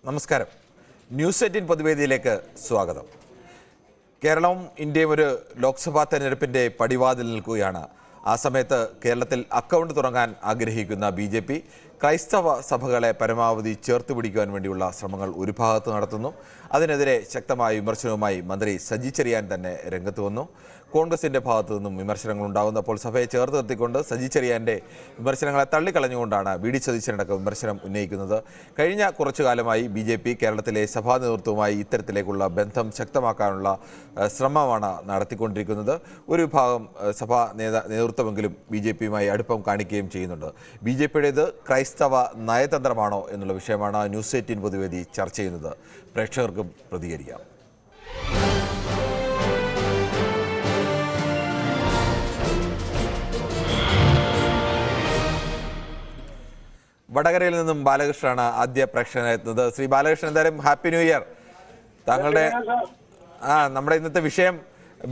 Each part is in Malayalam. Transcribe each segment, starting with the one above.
നമസ്കാരം. ന്യൂസ് 18 പൊതുവേദിയിലേക്ക് സ്വാഗതം. കേരളവും ഇന്ത്യയും ഒരു ലോക്സഭാ തെരഞ്ഞെടുപ്പിൻ്റെ പടിവാതിൽ നിൽക്കുകയാണ്. ആ സമയത്ത് കേരളത്തിൽ അക്കൗണ്ട് തുടങ്ങാൻ ആഗ്രഹിക്കുന്ന BJP ക്രൈസ്തവ സഭകളെ പരമാവധി ചേർത്ത് പിടിക്കുവാൻ വേണ്ടിയുള്ള ശ്രമങ്ങൾ ഒരു ഭാഗത്ത് നടത്തുന്നു. അതിനെതിരെ ശക്തമായ വിമർശനവുമായി മന്ത്രി സജി ചെറിയാൻ തന്നെ രംഗത്ത് വന്നു. കോൺഗ്രസിൻ്റെ ഭാഗത്തു നിന്നും വിമർശനങ്ങൾ ഉണ്ടാകുന്നപ്പോൾ സഭയെ ചേർത്ത് നിർത്തിക്കൊണ്ട് സജി ചെറിയാൻ്റെ വിമർശനങ്ങളെ തള്ളിക്കളഞ്ഞുകൊണ്ടാണ് VD സതീശനടക്കം വിമർശനം ഉന്നയിക്കുന്നത്. കഴിഞ്ഞ കുറച്ചു കാലമായി BJP കേരളത്തിലെ സഭാ നേതൃത്വവുമായി ഇത്തരത്തിലേക്കുള്ള ബന്ധം ശക്തമാക്കാനുള്ള ശ്രമമാണ് നടത്തിക്കൊണ്ടിരിക്കുന്നത്. ഒരു വിഭാഗം സഭാ നേതൃത്വമെങ്കിലും BJPയുമായി അടുപ്പം കാണിക്കുകയും ചെയ്യുന്നുണ്ട്. BJPയുടേത് ക്രൈസ്തവ നയതന്ത്രമാണോ എന്നുള്ള വിഷയമാണ് ന്യൂസ് 18 പൊതുവേദി ചർച്ച ചെയ്യുന്നത്. പ്രേക്ഷകർക്കും പ്രതികരിക്കാം. വടകരയിൽ നിന്നും ബാലകൃഷ്ണനാണ് ആദ്യ പ്രേക്ഷകനെത്തുന്നത്. ശ്രീ ബാലകൃഷ്ണൻ, എന്തായാലും ഹാപ്പി ന്യൂ ഇയർ. താങ്കളുടെ നമ്മുടെ ഇന്നത്തെ വിഷയം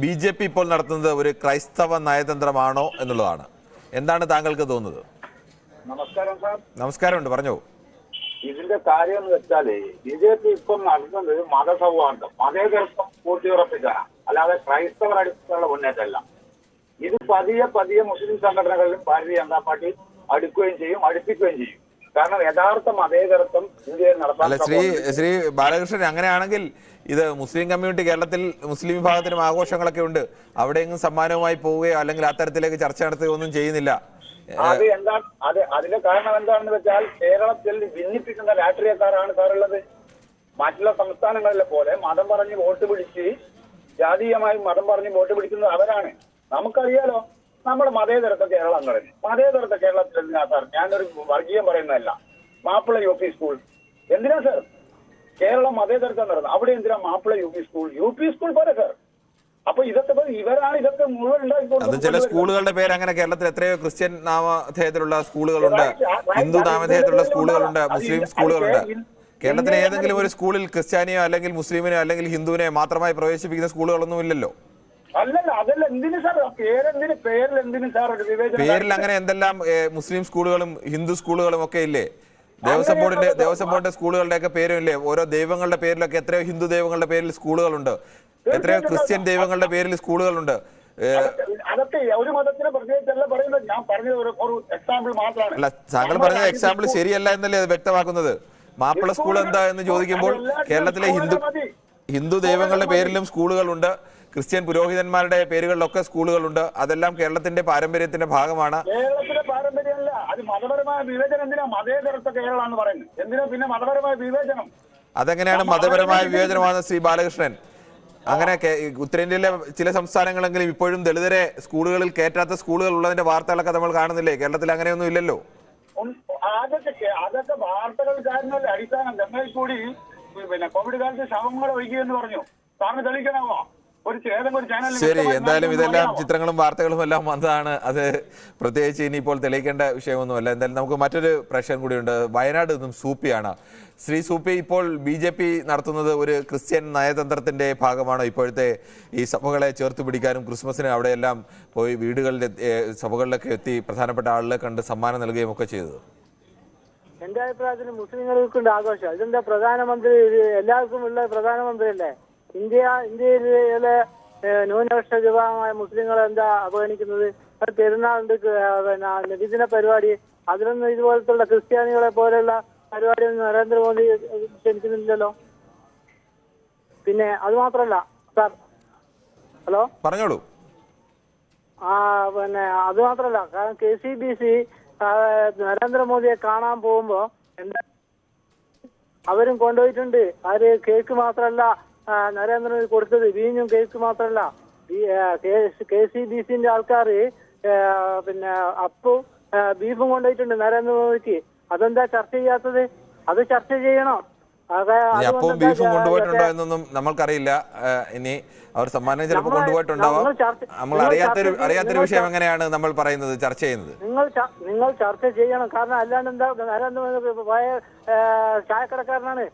BJP ഇപ്പോൾ നടത്തുന്നത് ഒരു ക്രൈസ്തവ നയതന്ത്രമാണോ എന്നുള്ളതാണ്. എന്താണ് താങ്കൾക്ക് തോന്നുന്നത്? നമസ്കാരം സാർ. നമസ്കാരമുണ്ട്, പറഞ്ഞോ. ഇതിന്റെ കാര്യം എന്ന് വെച്ചാല് BJP ഇപ്പം നടത്തുന്നത് മതസൗഹാർദ്ദം, മതേതരത്വം പൂർത്തിയുറപ്പിക്കാനാണ്, അല്ലാതെ ക്രൈസ്തവർ അടിസ്ഥാന മുന്നേറ്റമല്ല. ഇത് പതിയെ പതിയെ മുസ്ലിം സംഘടനകളിലും ഭാരതീയ ജനതാ പാർട്ടി അടുക്കുകയും ചെയ്യും, അടുപ്പിക്കുകയും ചെയ്യും. കാരണം യഥാർത്ഥ മതേതരത്വം ഇന്ത്യയിൽ നടത്താൻ. ശ്രീ ബാലകൃഷ്ണൻ, അങ്ങനെയാണെങ്കിൽ ഇത് മുസ്ലിം കമ്മ്യൂണിറ്റി കേരളത്തിൽ മുസ്ലിം വിഭാഗത്തിനും ആഘോഷങ്ങളൊക്കെ ഉണ്ട്, അവിടെയെങ്കിലും സമ്മാനവുമായി പോവുകയോ അല്ലെങ്കിൽ അത്തരത്തിലേക്ക് ചർച്ച നടത്തുകയോ ഒന്നും ചെയ്യുന്നില്ല. അതിന്റെ കാരണം എന്താണെന്ന് വെച്ചാൽ കേരളത്തിൽ ഭിന്നിപ്പിക്കുന്ന രാഷ്ട്രീയക്കാരാണ് സാറുള്ളത്. മറ്റുള്ള സംസ്ഥാനങ്ങളിലെ പോലെ മതം പറഞ്ഞ് വോട്ട് പിടിച്ച് ജാതീയമായി മതം പറഞ്ഞ് വോട്ട് പിടിക്കുന്നത് അവരാണ്. നമുക്കറിയാലോ, നമ്മുടെ മതേതരത്വ കേരളം എന്ന് പറയുന്നത്. മതേതരത്വ കേരളത്തിൽ എന്തിനാ സാർ? ഞാനൊരു വർഗീയം പറയുന്നതല്ല. മാപ്പിള UP സ്കൂൾ എന്തിനാ സാർ? കേരളം മതേതരത്വം നടന്നത്, അവിടെ എന്തിനാ മാപ്പിള UP സ്കൂൾ പോലെ സാർ? അപ്പൊ ഇതൊക്കെ ഇവരാണ് ഇതൊക്കെ മുഴുവൻ ഉണ്ടാക്കിക്കൊണ്ടത്. ചില സ്കൂളുകളുടെ പേര് അങ്ങനെ കേരളത്തിൽ എത്രയോ ക്രിസ്ത്യൻ നാമധേയത്തിലുള്ള സ്കൂളുകളുണ്ട്, ഹിന്ദു നാമധേയത്തിലുള്ള സ്കൂളുകളുണ്ട്, മുസ്ലിം സ്കൂളുകളുണ്ട്. കേരളത്തിലെ ഏതെങ്കിലും ഒരു സ്കൂളിൽ ക്രിസ്ത്യാനിയോ അല്ലെങ്കിൽ മുസ്ലിമിനോ അല്ലെങ്കിൽ ഹിന്ദുവിനെ മാത്രമായി പ്രവേശിപ്പിക്കുന്ന സ്കൂളുകളൊന്നും ഇല്ലല്ലോ. അല്ലല്ല, അതല്ല. എന്തിനു സാർ പേരിൽ സാർ ഒരു വിവേചനം? പേരിൽ അങ്ങനെ എന്തെല്ലാം മുസ്ലിം സ്കൂളുകളും ഹിന്ദു സ്കൂളുകളും ഒക്കെ ഇല്ലേ? ദേവസ്വം ബോർഡിന്റെ സ്കൂളുകളുടെ ഒക്കെ പേരും ഇല്ലേ? ഓരോ ദൈവങ്ങളുടെ പേരിലൊക്കെ എത്രയോ ഹിന്ദു ദൈവങ്ങളുടെ പേരിൽ സ്കൂളുകളുണ്ട്, എത്രയോ ക്രിസ്ത്യൻ ദൈവങ്ങളുടെ പേരിൽ സ്കൂളുകളുണ്ട്. അതൊക്കെ ഒരു മതത്തിനെ പ്രത്യേകിച്ചല്ല പറയുന്നത്. ഞാൻ പറഞ്ഞത് ഒരു എക്സാമ്പിൾ മാത്രമാണ്. അല്ല, താങ്കൾ പറഞ്ഞ എക്സാമ്പിൾ ശരിയല്ല എന്നല്ലേ അത് വ്യക്തമാക്കുന്നത്. മാപ്പിള സ്കൂൾ എന്താ എന്ന് ചോദിക്കുമ്പോൾ കേരളത്തിലെ ഹിന്ദു ദൈവങ്ങളുടെ പേരിലും സ്കൂളുകളുണ്ട്, ക്രിസ്ത്യൻ പുരോഹിതന്മാരുടെ പേരുകളിലൊക്കെ സ്കൂളുകളുണ്ട്. അതെല്ലാം കേരളത്തിന്റെ പാരമ്പര്യത്തിന്റെ ഭാഗമാണ്. കേരളത്തിലെ പാരമ്പര്യമല്ല, അത് മതപരമായ വിവേചനം. എന്തിനാ മതേതരത്വ കേരളം എന്ന് പറയുന്നത്? എന്തിനാ പിന്നെ മതപരമായ വിവേചനം? അതെങ്ങനെയാണ് മതപരമായ വിവേചനമാണ് ശ്രീ ബാലകൃഷ്ണൻ? അങ്ങനെ ഉത്തരേന്ത്യയിലെ ചില സംസ്ഥാനങ്ങളെങ്കിലും ഇപ്പോഴും ദളിതരെ സ്കൂളുകളിൽ കയറ്റാത്ത സ്കൂളുകൾ ഉള്ളതിന്റെ വാർത്തകളൊക്കെ നമ്മൾ കാണുന്നില്ലേ? കേരളത്തിൽ അങ്ങനെയൊന്നും ഇല്ലല്ലോ. അതൊക്കെ വാർത്തകൾ കാരണമല്ല അടിസ്ഥാനം. ഗംഗയിൽ കൂടി പിന്നെ കോവിഡ് കാലത്ത് ശവങ്ങൾ ഒഴുകിയെന്ന് പറഞ്ഞു. താങ്കൾ തെളിയിക്കണമോ? ശരി, എന്തായാലും ഇതെല്ലാം ചിത്രങ്ങളും വാർത്തകളും എല്ലാം വന്നതാണ്. അത് പ്രത്യേകിച്ച് ഇനിയിപ്പോൾ തെളിയിക്കേണ്ട വിഷയമൊന്നുമല്ല. എന്തായാലും നമുക്ക് മറ്റൊരു പ്രശ്നം കൂടിയുണ്ട്. വയനാട് നിന്നും സൂപ്പിയാണ്. ശ്രീ സൂപ്പി, ഇപ്പോൾ BJP നടത്തുന്നത് ഒരു ക്രിസ്ത്യൻ നയതന്ത്രത്തിന്റെ ഭാഗമാണോ? ഇപ്പോഴത്തെ ഈ സഭകളെ ചേർത്ത് പിടിക്കാനും ക്രിസ്മസിന് അവിടെയെല്ലാം പോയി വീടുകളിൽ സഭകളിലൊക്കെ എത്തി പ്രധാനപ്പെട്ട ആളുകളെ കണ്ട് സമ്മാനം നൽകുകയും ഒക്കെ ചെയ്തത്? എന്റെ അഭിപ്രായത്തിൽ മുസ്ലിങ്ങൾക്കുണ്ട് ആഘോഷം. ഇതെന്താ പ്രധാനമന്ത്രി എല്ലാവർക്കും ഉള്ള പ്രധാനമന്ത്രിയല്ലേ? ഇന്ത്യയിലെ ന്യൂനപക്ഷ വിഭാഗമായ മുസ്ലിങ്ങളെ എന്താ അവഗണിക്കുന്നത്? പെരുന്നാളുണ്ട്, പിന്നെ നബിദിന പരിപാടി, അതിലൊന്നും ഇതുപോലത്തുള്ള ക്രിസ്ത്യാനികളെ പോലെയുള്ള പരിപാടിയൊന്നും നരേന്ദ്രമോദി ക്ഷണിക്കുന്നില്ലല്ലോ. പിന്നെ അത് മാത്രല്ല സാർ, ഹലോ പറഞ്ഞോളൂ. പിന്നെ അത് മാത്രല്ല, കാരണം KCBC നരേന്ദ്രമോദിയെ കാണാൻ പോകുമ്പോ എന്താ അവരും കൊണ്ടുപോയിട്ടുണ്ട്. ആര്? കേക്ക് മാത്രല്ല നരേന്ദ്രമോദി കൊടുത്തത്, വീഞ്ഞും കേക്ക് മാത്രല്ല. KCBCന്റെ ആൾക്കാർ പിന്നെ അപ്പവും ബീഫും കൊണ്ടുപോയിട്ടുണ്ട് നരേന്ദ്രമോദിക്ക്. അതെന്താ ചർച്ച ചെയ്യാത്തത്? അത് ചർച്ച ചെയ്യണം. അപ്പവും ബീഫും കൊണ്ടുപോയിട്ടുണ്ടോ എന്നൊന്നും നമ്മൾക്കറിയില്ല. ഇനി അവർ സമ്മാനം ചിലപ്പോൾ കൊണ്ടുപോയിട്ടുണ്ടാവാം. നമ്മൾ അറിയാത്തൊരു വിഷയം എങ്ങനെയാണ് നമ്മൾ പറയുന്നത്, ചർച്ച ചെയ്യുന്നത്? നിങ്ങൾ ചർച്ച ചെയ്യണം. കാരണം അല്ലാണ്ട് എന്താ, നരേന്ദ്രമോദി ചായക്കടക്കാരനാണ്.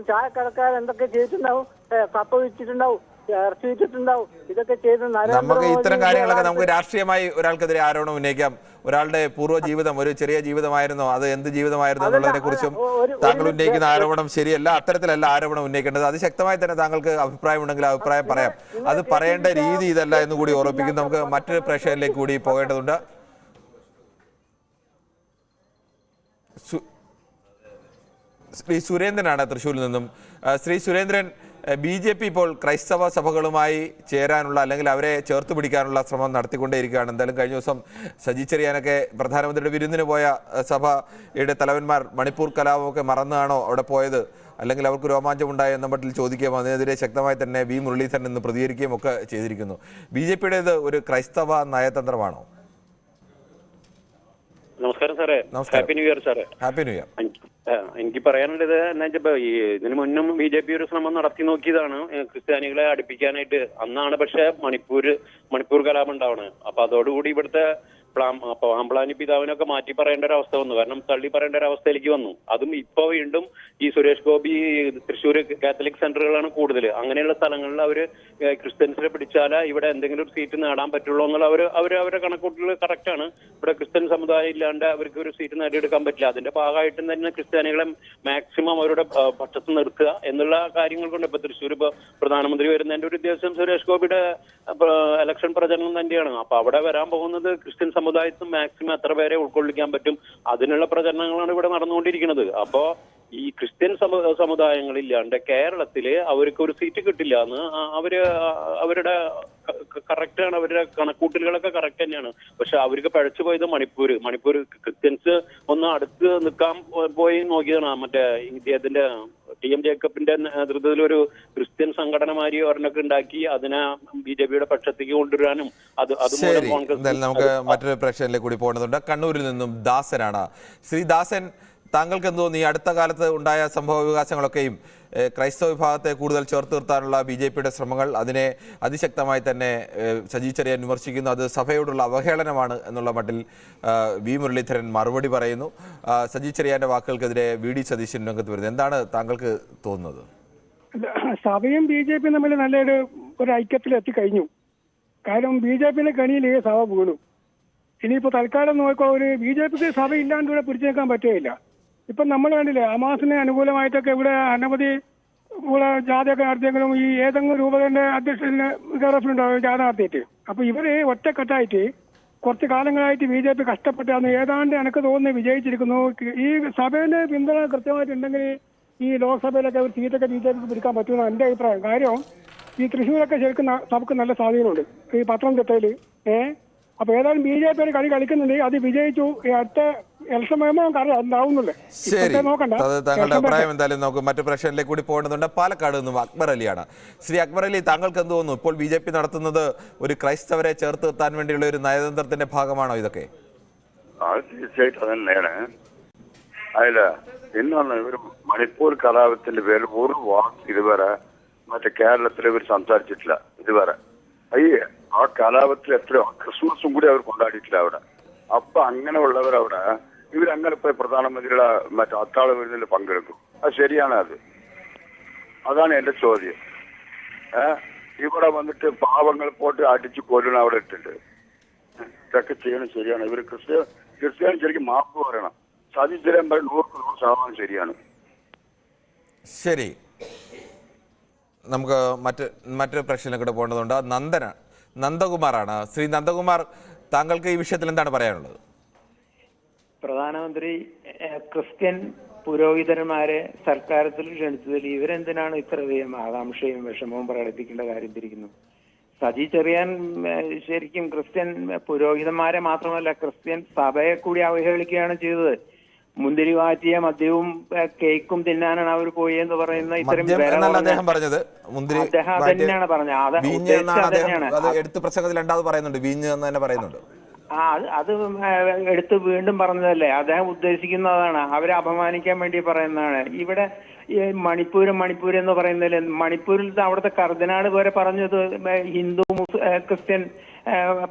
ചായക്കടക്കാരൻ എന്തൊക്കെ ചെയ്തിട്ടുണ്ടാവും? കപ്പ വിറ്റിട്ടുണ്ടാവും, ഇറച്ചി വിറ്റിട്ടുണ്ടാവും. ഇതൊക്കെ ചെയ്ത് നമുക്ക് ഇത്തരം കാര്യങ്ങളൊക്കെ നമുക്ക് രാഷ്ട്രീയമായി ഒരാൾക്കെതിരെ ആരോപണം ഉന്നയിക്കാം. ഒരാളുടെ പൂർവ്വ ജീവിതം ഒരു ചെറിയ ജീവിതമായിരുന്നോ, അത് എന്ത് ജീവിതമായിരുന്നു എന്നുള്ളതിനെ കുറിച്ചും താങ്കൾ ഉന്നയിക്കുന്ന ആരോപണം ശരിയല്ല. അത്തരത്തിലല്ല ആരോപണം ഉന്നയിക്കേണ്ടത്. അത് ശക്തമായി തന്നെ താങ്കൾക്ക് അഭിപ്രായം ഉണ്ടെങ്കിൽ അഭിപ്രായം പറയാം. അത് പറയേണ്ട രീതി ഇതല്ല എന്ന് കൂടി ഓർമ്മിപ്പിക്കും. നമുക്ക് മറ്റൊരു പ്രേക്ഷകരിലേക്ക് കൂടി പോകേണ്ടതുണ്ട്. ശ്രീ സുരേന്ദ്രനാണ് തൃശ്ശൂരിൽ നിന്നും. ശ്രീ സുരേന്ദ്രൻ, BJP ഇപ്പോൾ ക്രൈസ്തവ സഭകളുമായി ചേരാനുള്ള അല്ലെങ്കിൽ അവരെ ചേർത്ത് പിടിക്കാനുള്ള ശ്രമം നടത്തിക്കൊണ്ടേയിരിക്കുകയാണ്. എന്തായാലും കഴിഞ്ഞ ദിവസം സജി ചെറിയാനൊക്കെ പ്രധാനമന്ത്രിയുടെ വിരുന്നിന് പോയ സഭയുടെ തലവന്മാർ മണിപ്പൂർ കലാപമൊക്കെ മറന്നാണോ അവിടെ പോയത്, അല്ലെങ്കിൽ അവർക്ക് രോമാഞ്ചമുണ്ടായ എന്ന മട്ടിൽ ചോദിക്കുകയും അതിനെതിരെ ശക്തമായി തന്നെ വി മുരളീധരൻ എന്ന് പ്രതികരിക്കുകയും ഒക്കെ ചെയ്തിരിക്കുന്നു. BJPയുടേത് ഒരു ക്രൈസ്തവ നയതന്ത്രമാണോ? നമസ്കാരം സാറേ. ഹാപ്പി ന്യൂ ഇയർ സാറേ. Happy new year. എനിക്ക് പറയാനുള്ളത് എന്താ വെച്ചപ്പോ ഇതിനു മുന്നും BJP ഒരു ശ്രമം നടത്തി നോക്കിയതാണ് ക്രിസ്ത്യാനികളെ അടുപ്പിക്കാനായിട്ട്. അന്നാണ് പക്ഷെ മണിപ്പൂർ കലാപം ഉണ്ടാവണത്. അപ്പൊ അതോടുകൂടി ഇവിടുത്തെ പാമ്പ്ളാനി പിതാവിനൊക്കെ മാറ്റി പറയേണ്ട ഒരു അവസ്ഥ വന്നു. കാരണം തള്ളി പറയേണ്ട ഒരു അവസ്ഥയിലേക്ക് വന്നു. അതും ഇപ്പൊ വീണ്ടും ഈ സുരേഷ് ഗോപി തൃശ്ശൂർ കാത്തലിക് സെന്ററുകളാണ് കൂടുതൽ. അങ്ങനെയുള്ള സ്ഥലങ്ങളിൽ അവര് ക്രിസ്ത്യൻസിനെ പിടിച്ചാല് ഇവിടെ എന്തെങ്കിലും ഒരു സീറ്റ് നേടാൻ പറ്റുള്ളൂ എന്നുള്ള അവരുടെ കണക്കൂട്ടൽ കറക്റ്റ് ആണ്. ഇവിടെ ക്രിസ്ത്യൻ സമുദായം ഇല്ലാണ്ട് അവർക്ക് ഒരു സീറ്റ് നേടിയെടുക്കാൻ പറ്റില്ല. അതിന്റെ ഭാഗമായിട്ട് തന്നെ ക്രിസ്ത്യാനികളെ മാക്സിമം അവരുടെ പക്ഷത്ത് നിർത്തുക എന്നുള്ള കാര്യങ്ങൾ കൊണ്ട് ഇപ്പൊ തൃശ്ശൂർ ഇപ്പൊ പ്രധാനമന്ത്രി വരുന്നതിന്റെ ഒരു ഉദ്ദേശം സുരേഷ് ഗോപിയുടെ ഇലക്ഷൻ പ്രചരണം തന്നെയാണ്. അപ്പൊ അവിടെ വരാൻ പോകുന്നത് ക്രിസ്ത്യൻ സമുദായത്തിൽ മാക്സിമം എത്ര പേരെ ഉൾക്കൊള്ളിക്കാൻ പറ്റും അതിനുള്ള പ്രചരണങ്ങളാണ് ഇവിടെ നടന്നുകൊണ്ടിരിക്കുന്നത്. അപ്പോ ഈ ക്രിസ്ത്യൻ സമുദായങ്ങളില്ലാണ്ട് കേരളത്തില് അവർക്ക് ഒരു സീറ്റ് കിട്ടില്ല എന്ന് അവരുടെ കറക്റ്റാണ്. അവരുടെ കണക്കൂട്ടലുകളൊക്കെ കറക്റ്റ് തന്നെയാണ്. പക്ഷെ അവർക്ക് പഴച്ചു പോയത് മണിപ്പൂർ ക്രിസ്ത്യൻസ് ഒന്ന് അടുത്ത് നിൽക്കാൻ പോയി നോക്കിയതാണ്. മറ്റേ ഇദ്ദേഹത്തിന്റെ TM ജേക്കബിന്റെ നേതൃത്വത്തിൽ ഒരു ക്രിസ്ത്യൻ സംഘടനമാരി ഒരെണ്ണൊക്കെ ഉണ്ടാക്കി അതിനെ BJPയുടെ പക്ഷത്തേക്ക് കൊണ്ടുവരാനും നമുക്ക് മറ്റൊരു പ്രേക്ഷകരിലേക്ക് കൂടി പോകേണ്ടതുണ്ട്. കണ്ണൂരിൽ നിന്നും ദാസനാണ്. ശ്രീ ദാസൻ, താങ്കൾക്ക് എന്ത് തോന്നി? അടുത്ത കാലത്ത് ഉണ്ടായ സംഭവ വികാസങ്ങളൊക്കെയും ക്രൈസ്തവ വിഭാഗത്തെ കൂടുതൽ ചേർത്ത് നിർത്താനുള്ള BJPയുടെ ശ്രമങ്ങൾ, അതിനെ അതിശക്തമായി തന്നെ സജി ചെറിയാൻ വിമർശിക്കുന്നു. അത് സഭയോടുള്ള അവഹേളനമാണ് എന്നുള്ള മട്ടിൽ വി മുരളീധരൻ മറുപടി പറയുന്നു. സജി ചെറിയാന്റെ വാക്കുകൾക്കെതിരെ VD സതീശൻ രംഗത്ത് വരുന്നത് എന്താണ് താങ്കൾക്ക് തോന്നുന്നത്? സഭയും BJPയും തമ്മിൽ നല്ലൊരു ഐക്യത്തിലെത്തി കഴിഞ്ഞു. കാരണം BJPയുടെ കണിയിൽ സഭ വീണു. ഇനിയിപ്പോ തൽക്കാലം നോക്കുമ്പോൾ ഒരു BJPക്ക് സഭ ഇല്ലാണ്ട് ഇവിടെ പിടിച്ചു നിൽക്കാൻ പറ്റുകയില്ല. ഇപ്പൊ നമ്മൾ കണ്ടില്ലേ, ഹമാസിന് അനുകൂലമായിട്ടൊക്കെ ഇവിടെ അനവധി ഇവിടെ ജാഥയൊക്കെ നടത്തിയെങ്കിലും ഈ ഏതെങ്കിലും രൂപതന്റെ അധ്യക്ഷന് കേരളത്തിലുണ്ടാവും ജാഥ നടത്തിയിട്ട്. അപ്പൊ ഇവര് ഒറ്റക്കെട്ടായിട്ട് കുറച്ച് കാലങ്ങളായിട്ട് BJP കഷ്ടപ്പെട്ടാണ് ഏതാണ്ട് എനിക്ക് തോന്നുന്നു വിജയിച്ചിരിക്കുന്നു. ഈ സഭയുടെ പിന്തുണ കൃത്യമായിട്ടുണ്ടെങ്കിൽ ഈ ലോക്സഭയിലൊക്കെ ഒരു സീറ്റൊക്കെ BJPക്ക് പിടിക്കാൻ പറ്റുമെന്നാണ് എന്റെ അഭിപ്രായം. കാര്യം ഈ തൃശ്ശൂരൊക്കെ ശരിക്കും സഭക്ക് നല്ല സ്വാധീനമുണ്ട്, ഈ പത്തനംതിട്ടയില്. അപ്പൊ ഏതായാലും BJP ഒരു കളി കളിക്കുന്നുണ്ട്, അത് വിജയിച്ചു. അടുത്ത ഇലക്ഷൻ ഉണ്ടാവുന്നില്ലേ? ശരി, താങ്കളുടെ അഭിപ്രായം എന്തായാലും നമുക്ക് മറ്റു പ്രശ്നങ്ങളിലേക്ക് കൂടി പോകേണ്ടതുണ്ട്. പാലക്കാട് നിന്നും അക്ബർ അലിയാണ്. ശ്രീ അക്ബർ അലി, താങ്കൾക്ക് എന്ത് തോന്നുന്നു? ഇപ്പോൾ BJP നടത്തുന്നത് ഒരു ക്രൈസ്തവരെ ചേർത്ത് നിർത്താൻ വേണ്ടിയുള്ള ഒരു നയതന്ത്രത്തിന്റെ ഭാഗമാണോ ഇതൊക്കെ? തീർച്ചയായിട്ടും അതന്നെയാണ്. അതില് ഇന്നാണ് ഇവർ മണിപ്പൂർ കലാപത്തിന്റെ പേരിൽ ഒരു വാക്ക് ഇതുവരെ മറ്റേ കേരളത്തിൽ ഇവർ സംസാരിച്ചിട്ടില്ല ഇതുവരെ. ആ കലാപത്തിൽ എത്രയോ ക്രിസ്മസും കൂടി അവർ കൊണ്ടാടിയിട്ടില്ല അവിടെ. അപ്പൊ അങ്ങനെയുള്ളവരവിടെ ഇവരങ്ങനെ പോയി പ്രധാനമന്ത്രിയുടെ മറ്റേ അത്താഴ വിരുന്നിൽ പങ്കെടുക്കും. അത് ശരിയാണ്? അതാണ് എന്റെ ചോദ്യം. ഇവിടെ വന്നിട്ട് പാവങ്ങൾ പോയിട്ട് അടിച്ചു കൊല്ലണം അവിടെ ഇട്ടിട്ട് ഇതൊക്കെ ചെയ്യണം. ശരിയാണ്? ഇവർ ക്രിസ്ത്യാനി ശരിക്കും മാപ്പ് പറയണം. സതിച്ചേരാൻ 100% ശരിയാണ്. ശരി, നമുക്ക് മറ്റൊരു പ്രശ്നത്തിലേക്ക് പോകേണ്ടതുണ്ട്. നന്ദകുമാറാണ്. ശ്രീ നന്ദകുമാർ, താങ്കൾക്ക് ഈ വിഷയത്തിൽ എന്താണ് പറയാനുള്ളത്? പ്രധാനമന്ത്രി ക്രിസ്ത്യൻ പുരോഹിതന്മാരെ സർക്കാരത്തിൽ ക്ഷണിച്ചതിൽ ഇവരെന്തിനാണ് ഇത്രയധികം ആകാംക്ഷയും വിഷമവും പ്രകടിപ്പിക്കേണ്ട കാര്യം തിരിക്കുന്നു? സജി ചെറിയാൻ ശരിക്കും ക്രിസ്ത്യൻ പുരോഹിതന്മാരെ മാത്രമല്ല ക്രിസ്ത്യൻ സഭയെ കൂടി അവഹേളിക്കുകയാണ് ചെയ്തത്. മുന്തിരി വാറ്റിയ മദ്യവും കേക്കും തിന്നാനാണ് അവർ പോയി എന്ന് പറയുന്ന ഇത്തരം അദ്ദേഹം തന്നെയാണ് പറഞ്ഞത്. അത് എടുത്ത് വീണ്ടും പറഞ്ഞതല്ലേ? അദ്ദേഹം ഉദ്ദേശിക്കുന്നതാണ്, അവരെ അപമാനിക്കാൻ വേണ്ടി പറയുന്നതാണ്. ഇവിടെ മണിപ്പൂർ എന്ന് പറയുന്നതിൽ മണിപ്പൂരിൽ അവിടുത്തെ കർദിനാൾ വരെ പറഞ്ഞത് ഹിന്ദു ക്രിസ്ത്യൻ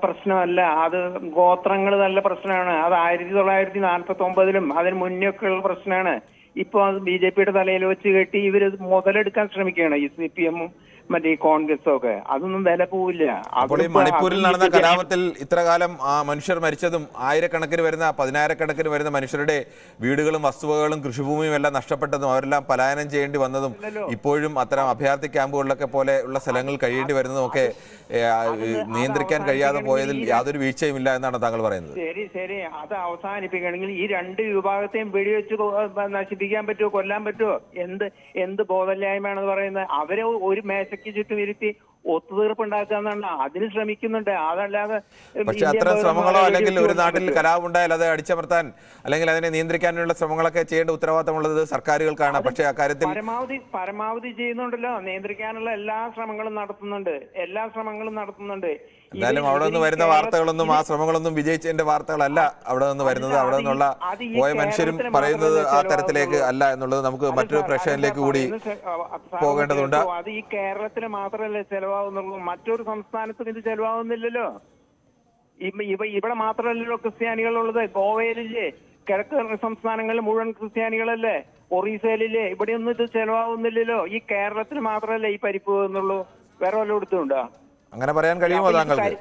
പ്രശ്നമല്ല, അത് ഗോത്രങ്ങൾ നല്ല പ്രശ്നമാണ്. അത് 1949 അതിന് മുന്നൊക്കെ ഉള്ള പ്രശ്നമാണ്. ഇപ്പൊ അത് BJPയുടെ തലയിൽ വെച്ച് കെട്ടി ഇവര് മുതലെടുക്കാൻ ശ്രമിക്കുകയാണ്. ഈ CPM മറ്റേ ഈ കോൺഗ്രസും ഒക്കെ, അതൊന്നും വില പോവില്ല. അപ്പോൾ ഈ മണിപ്പൂരിൽ നടന്ന കലാപത്തിൽ ഇത്രകാലം മനുഷ്യർ മരിച്ചതും ആയിരക്കണക്കിന് വരുന്ന 10,000-കണക്കിന് വരുന്ന മനുഷ്യരുടെ വീടുകളും വസ്തുവകളും കൃഷിഭൂമിയും എല്ലാം നഷ്ടപ്പെട്ടതും അവരെല്ലാം പലായനം ചെയ്യേണ്ടി വന്നതും ഇപ്പോഴും അത്തരം അഭയാർത്ഥി ക്യാമ്പുകളിലൊക്കെ പോലെ ഉള്ള സ്ഥലങ്ങൾ കഴിയേണ്ടി വരുന്നതും ഒക്കെ നിയന്ത്രിക്കാൻ കഴിയാതെ പോയതിൽ യാതൊരു വീഴ്ചയും ഇല്ല എന്നാണ് താങ്കൾ പറയുന്നത്. ശരി, അത് അവസാനിപ്പിക്കണമെങ്കിൽ ഈ രണ്ട് വിഭാഗത്തെയും വെടിവെച്ച് നശിപ്പിക്കാൻ പറ്റുമോ, കൊല്ലാൻ പറ്റുമോ? എന്ത് ബോധമില്ലായ്മയാണെന്ന് പറയുന്നത്? അവരെ ഒരു മേശയ്ക്ക് ചുറ്റും ഇരുത്തി ഒത്തുതീർപ്പുണ്ടാക്കുക എന്നാണ് അതിന് ശ്രമിക്കുന്നുണ്ട്. അതല്ലാതെ പക്ഷെ അത്തരം ശ്രമങ്ങളോ അല്ലെങ്കിൽ ഒരു നാട്ടിൽ കലാപം ഉണ്ടായാൽ അത് അടിച്ചമർത്താൻ അല്ലെങ്കിൽ അതിനെ നിയന്ത്രിക്കാനുള്ള ശ്രമങ്ങളൊക്കെ ചെയ്യേണ്ട ഉത്തരവാദിത്തമുള്ളത് സർക്കാരുകൾക്കാണ്. പക്ഷേ അക്കാര്യത്തിൽ പരമാവധി ചെയ്യുന്നുണ്ടല്ലോ, നിയന്ത്രിക്കാനുള്ള എല്ലാ ശ്രമങ്ങളും നടത്തുന്നുണ്ട്. എന്തായാലും അവിടെ നിന്ന് വരുന്ന വാർത്തകളൊന്നും ആ ശ്രമങ്ങളൊന്നും വിജയിച്ചതിന്റെ വാർത്തകളല്ല അവിടെ നിന്ന് വരുന്നത്. അവിടെ നിന്നുള്ള പോയ മനുഷ്യരും പറയുന്നത് ആ തരത്തിലേക്ക് അല്ല എന്നുള്ളത് നമുക്ക് മറ്റൊരു പ്രശ്നത്തിലേക്ക് കൂടി പോകേണ്ടതുണ്ട്. അത് ഈ കേരളത്തിന് മാത്രമല്ലേ ചെലവാകുന്നുള്ളൂ, മറ്റൊരു സംസ്ഥാനത്തും ഇത് ചെലവാകുന്നില്ലല്ലോ. ഇവിടെ മാത്രമല്ലല്ലോ ക്രിസ്ത്യാനികളുള്ളത്. ഗോവയിലില്ലേ, കിഴക്ക് സംസ്ഥാനങ്ങളിൽ മുഴുവൻ ക്രിസ്ത്യാനികളല്ലേ, ഒറീസയിലില്ലേ, ഇവിടെയൊന്നും ഇത് ചെലവാകുന്നില്ലല്ലോ. ഈ കേരളത്തിന് മാത്രമല്ലേ ഈ പരിപ്പ് പോകുന്നുള്ളൂ, വേറെ വല്ല കൊടുത്തുണ്ടോ? അങ്ങനെ പറയാൻ കഴിയുമോ താങ്കൾക്ക്?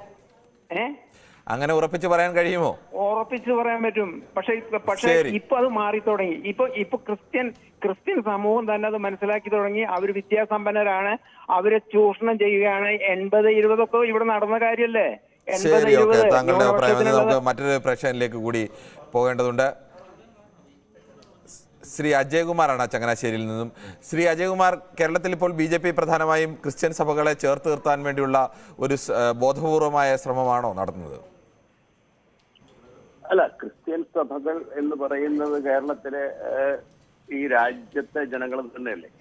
അങ്ങനെ ഉറപ്പിച്ച് പറയാൻ കഴിയുമോ? ഉറപ്പിച്ച് പറയാൻ പറ്റും. പക്ഷേ ഇപ്പൊ അത് മാറി തുടങ്ങി. ഇപ്പൊ ക്രിസ്ത്യൻ സമൂഹം തന്നെ അത് മനസ്സിലാക്കി തുടങ്ങി. അവർ വിദ്യാസമ്പന്നരാണ്, അവരെ ചൂഷണം ചെയ്യുകയാണ്. 80-20 ഇവിടെ നടന്ന കാര്യല്ലേ. ശരി, ഓക്കെ. താങ്കളുടെ അഭിപ്രായം നമുക്ക് മറ്റൊരു പ്രശ്നത്തിലേക്ക് കൂടി പോകേണ്ടതുണ്ട്. ശ്രീ അജയകുമാറാണ് ചങ്ങനാശ്ശേരിയിൽ നിന്നും. ശ്രീ അജയകുമാർ, കേരളത്തിൽ ഇപ്പോൾ BJP പ്രധാനമായും ക്രിസ്ത്യൻ സഭകളെ ചേർത്ത് നിർത്താൻ വേണ്ടിയുള്ള ഒരു ബോധപൂർവമായ ശ്രമമാണോ നടത്തുന്നത്? അല്ല, ക്രിസ്ത്യൻ സഭകൾ എന്ന് പറയുന്നത് കേരളത്തിലെ ഈ രാജ്യത്തെ ജനങ്ങൾ തന്നെയല്ലേ.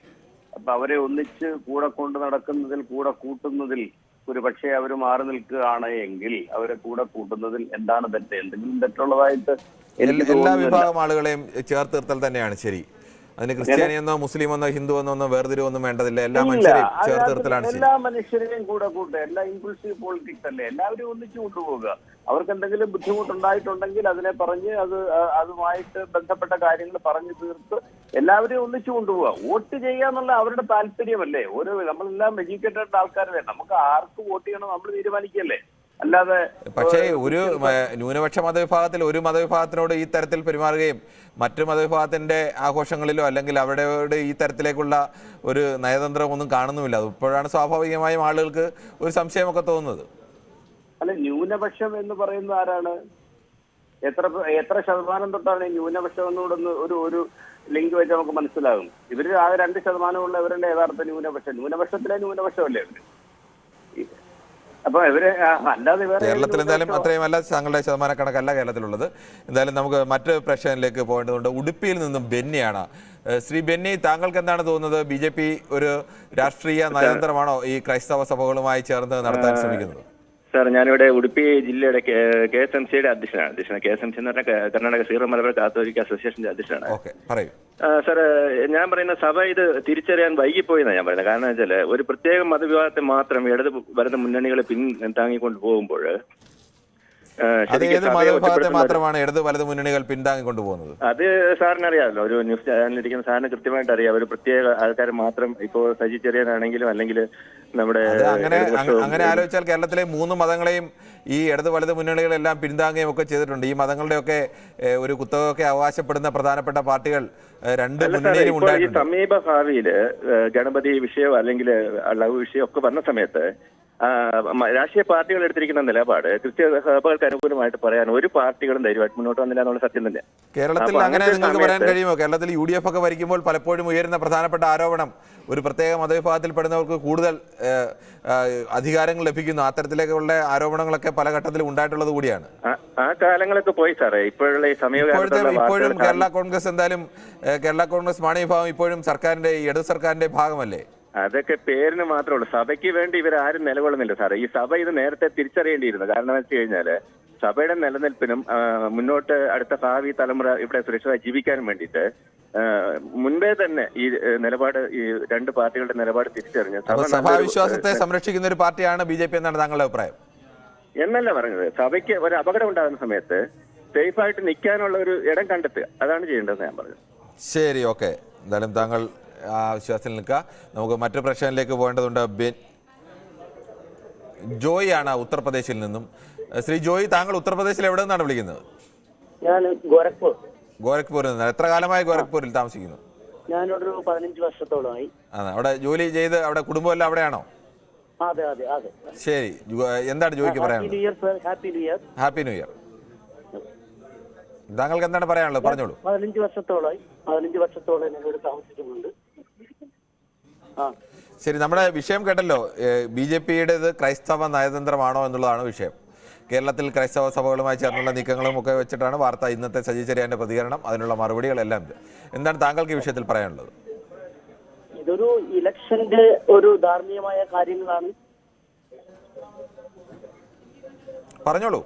അപ്പൊ അവരെ ഒന്നിച്ച് കൂടെ കൊണ്ട് നടക്കുന്നതിൽ, കൂടെ കൂട്ടുന്നതിൽ ഒരു പക്ഷേ അവർ മാറി നിൽക്കുകയാണ് എങ്കിൽ അവരെ കൂടെ കൂട്ടുന്നതിൽ എന്താണ് തെറ്റ്? എന്തെങ്കിലും തെറ്റുള്ളതായിട്ട് എല്ലാ വിഭാഗം ആളുകളെയും ചേർത്ത് നിർത്തൽ തന്നെയാണ് ശരി. അതിന് ക്രിസ്ത്യാനിയെന്നോ മുസ്ലിമെന്നോ ഹിന്ദുവെന്നോ വേർതിരിവൊന്നും വേണ്ടതില്ല. എല്ലാ മനുഷ്യരെയും ചേർത്ത് നിർത്തലാണ് ശരി. എല്ലാ മനുഷ്യരെയും കൂടെ കൂട്ടുക, എല്ലാ ഇൻക്ലൂസീവ് പോളിറ്റിക്സ് അല്ലേ. എല്ലാവരും ഒന്നിച്ചു കൊണ്ടുപോകുക. അവർക്ക് എന്തെങ്കിലും ബുദ്ധിമുട്ടുണ്ടായിട്ടുണ്ടെങ്കിൽ അതിനെ പറഞ്ഞ് അതുമായിട്ട് ബന്ധപ്പെട്ട കാര്യങ്ങൾ പറഞ്ഞു തീർത്ത് എല്ലാവരെയും ഒന്നിച്ചു കൊണ്ടുപോവുക. വോട്ട് ചെയ്യുക എന്നുള്ള അവരുടെ താല്പര്യമല്ലേ. നമ്മളെല്ലാം എഡ്യൂക്കേറ്റഡ് ആൾക്കാരല്ലേ. നമുക്ക് ആർക്ക് വോട്ട് ചെയ്യണം നമ്മൾ തീരുമാനിക്കല്ലേ. അല്ലാതെ പക്ഷേ ഒരു ന്യൂനപക്ഷ മതവിഭാഗത്തിൽ ഒരു മതവിഭാഗത്തിനോട് ഈ തരത്തിൽ പെരുമാറുകയും മറ്റു മതവിഭാഗത്തിന്റെ ആഘോഷങ്ങളിലോ അല്ലെങ്കിൽ അവരോട് ഈ തരത്തിലേക്കുള്ള ഒരു നയതന്ത്രം ഒന്നും കാണുന്നുമില്ല. ഇപ്പോഴാണ് സ്വാഭാവികമായും ആളുകൾക്ക് ഒരു സംശയമൊക്കെ തോന്നുന്നത്. അല്ല, ന്യൂനപക്ഷം എന്ന് പറയുന്നത് ആരാണ്? എത്ര ശതമാനം തൊട്ടാണ് ഈ ന്യൂനപക്ഷം എന്നോടൊന്ന് ഒരു ലിങ്ക് വെച്ച് നമുക്ക് മനസ്സിലാകും. ഇവര് ആകെ 2% ഇവരുടെ യഥാർത്ഥ ന്യൂനപക്ഷത്തിലെ ന്യൂനപക്ഷമല്ലേ ഇവര്. അപ്പൊ ഇവര് അല്ലാതെ കേരളത്തിൽ എന്തായാലും അത്രയുമല്ല, താങ്കളുടെ ശതമാനക്കണക്കല്ല കേരളത്തിലുള്ളത്. എന്തായാലും നമുക്ക് മറ്റ് പ്രശ്നത്തിലേക്ക് പോകേണ്ടതുണ്ട്. ഉടുപ്പിയിൽ നിന്നും ബെന്നിയാണ്. ശ്രീ ബെന്നി, താങ്കൾക്ക് എന്താണ് തോന്നുന്നത്? BJP ഒരു രാഷ്ട്രീയ നയതന്ത്രമാണോ ഈ ക്രൈസ്തവ സഭകളുമായി ചേർന്ന് നടത്താൻ ശ്രമിക്കുന്നത്? സാർ, ഞാനിവിടെ ഉടുപ്പി ജില്ലയുടെ KSMCയുടെ അധ്യക്ഷനാണ്. KSMC എന്ന് പറഞ്ഞാൽ കർണാടക സീറോ മലബാർ കാത്തോലിക് അസോസിയേഷന്റെ അധ്യക്ഷനാണ്. സാർ, ഞാൻ പറയുന്ന സഭ ഇത് തിരിച്ചറിയാൻ വൈകിപ്പോയെന്നാണ് ഞാൻ പറയുന്നത്. കാരണം വെച്ചാൽ ഒരു പ്രത്യേക മതവിഭാഗത്തെ മാത്രം ഇടത് വരുന്ന മുന്നണികളെ പിന്താങ്ങിക്കൊണ്ട് പോകുമ്പോൾ മതവിഭാഗത്തെ മാത്രമാണ് ഇടത് വലത് മുന്നണികൾ പിന്താങ്ങിക്കൊണ്ടു പോകുന്നത്. അത് സാറിന് അറിയാമല്ലോ, ഒരു ന്യൂസ് ചാനലിരിക്കുന്ന സാറിന് കൃത്യമായിട്ട് അറിയാം. ഒരു പ്രത്യേക ആൾക്കാർ മാത്രം, ഇപ്പോ സജി ചെറിയാനാണെങ്കിലും അല്ലെങ്കിൽ നമ്മുടെ അങ്ങനെ ആലോചിച്ചാൽ കേരളത്തിലെ 3 മതങ്ങളെയും ഈ ഇടത് വലത് മുന്നണികളെല്ലാം പിന്താങ്ങുകയും ഒക്കെ ചെയ്തിട്ടുണ്ട്. ഈ മതങ്ങളുടെയൊക്കെ ഒരു കുത്തകയൊക്കെ അവകാശപ്പെടുന്ന പ്രധാനപ്പെട്ട പാർട്ടികൾ 2 മുന്നണിയിലും ഉണ്ടായിട്ടുണ്ട്. സമീപ ഭാവിയില് ഗണപതി വിഷയം അല്ലെങ്കിൽ ലവ് വിഷയം ഒക്കെ വന്ന സമയത്ത് രാഷ്ട്രീയ പാർട്ടികൾ എടുത്തിരിക്കുന്ന നിലപാട് ക്രിസ്ത്യ സഭകൾക്ക് അനുകൂലമായിട്ട് പറയാൻ ഒരു പാർട്ടികളും ധൈര്യമായിട്ട് മുന്നോട്ട് വന്നില്ല എന്നുള്ള സത്യം തന്നെ. കേരളത്തിൽ അങ്ങനെ നിങ്ങൾക്ക് പറയാൻ കഴിയുമോ? കേരളത്തിൽ UDF ഒക്കെ ഭരിക്കുമ്പോൾ പലപ്പോഴും ഉയരുന്ന പ്രധാനപ്പെട്ട ആരോപണം ഒരു പ്രത്യേക മതവിഭാഗത്തിൽപ്പെടുന്നവർക്ക് കൂടുതൽ അധികാരങ്ങൾ ലഭിക്കുന്നു. അത്തരത്തിലേക്കുള്ള ആരോപണങ്ങളൊക്കെ പല ഘട്ടത്തിലും ഉണ്ടായിട്ടുള്ളത് കൂടിയാണ്. ആ കാലങ്ങളൊക്കെ പോയി സാറേ. ഇപ്പോഴുള്ള ഈ ഇപ്പോഴും കേരള കോൺഗ്രസ് എന്തായാലും കേരള കോൺഗ്രസ് മാണി വിഭാഗം ഇപ്പോഴും സർക്കാരിന്റെ ഇടത് സർക്കാരിന്റെ ഭാഗമല്ലേ? അതൊക്കെ പേരിന് മാത്രമേ ഉള്ളൂ. സഭയ്ക്ക് വേണ്ടി ഇവരാരും നിലകൊള്ളുന്നില്ല സാറേ. ഈ സഭ ഇത് നേരത്തെ തിരിച്ചറിയേണ്ടിയിരുന്നു. കാരണം എന്ന് വെച്ച് കഴിഞ്ഞാല് സഭയുടെ നിലനിൽപ്പിനും മുന്നോട്ട് അടുത്ത ഭാവി തലമുറ ഇവിടെ സുരക്ഷിതമായി ജീവിക്കാനും വേണ്ടിയിട്ട് മുൻപേ തന്നെ ഈ നിലപാട്, ഈ 2 പാർട്ടികളുടെ നിലപാട് തിരിച്ചറിഞ്ഞ് സഭാവിശ്വാസത്തെ സംരക്ഷിക്കുന്ന ഒരു പാർട്ടിയാണ് BJP എന്നാണ് താങ്കളുടെ അഭിപ്രായം? എന്നല്ല പറഞ്ഞത്. സഭയ്ക്ക് ഒരു അപകടം ഉണ്ടാകുന്ന സമയത്ത് സേഫായിട്ട് നിൽക്കാനുള്ള ഒരു ഇടം കണ്ടെത്തുക, അതാണ് ചെയ്യേണ്ടതെന്ന് ഞാൻ പറഞ്ഞത്. ശരി, ഓക്കെ. എന്തായാലും താങ്കൾ ആ വിശ്വാസത്തിൽ നിൽക്കുക. നമുക്ക് മറ്റു പ്രശ്നങ്ങളിലേക്ക് പോകേണ്ടതുണ്ട്. ജോയി ആണ് ഉത്തർപ്രദേശിൽ നിന്നും. ശ്രീ ജോയി, താങ്കൾ ഉത്തർപ്രദേശിൽ എവിടെ നിന്നാണ് വിളിക്കുന്നത്? ഞാൻ ഗോരഖ്പൂരിൽ നിന്ന്. എത്ര കാലമായി ഗോരഖ്പൂരിൽ താമസിക്കുന്നു? ഞാനൊരു 15 വർഷത്തോളമായി. അവിടെ ജോലി ചെയ്ത് അവിടെ കുടുംബമെല്ലാം അവിടെയാണോ? അതെ അതെ അതെ. ശരി, എന്താണ് ജോയിക്ക് പറയാനുള്ളത്? Happy new year. Happy new year. താങ്കൾക്ക് എന്താണ് പറയാനുള്ളത്? പറഞ്ഞോളൂ. 15 വർഷത്തോളം ഞാനിവിടെ താമസിക്കുന്നുണ്ട്. ശരി, നമ്മുടെ വിഷയം കേട്ടല്ലോ. BJPയുടേത് ക്രൈസ്തവ നയതന്ത്രമാണോ എന്നുള്ളതാണ് വിഷയം. കേരളത്തിൽ ക്രൈസ്തവ സഭകളുമായി ചേർന്നുള്ള നീക്കങ്ങളും ഒക്കെ വെച്ചിട്ടാണ് വാർത്ത. ഇന്നത്തെ സജി ചെറിയാന്റെ പ്രതികരണം, അതിനുള്ള മറുപടികളെല്ലാം. എന്താണ് താങ്കൾക്ക് ഈ വിഷയത്തിൽ പറയാനുള്ളത്? ഇതൊരു ഇലക്ഷന്റെ ഒരു ധാർമ്മികമായ കാര്യങ്ങളാണ്. പറഞ്ഞോളൂ.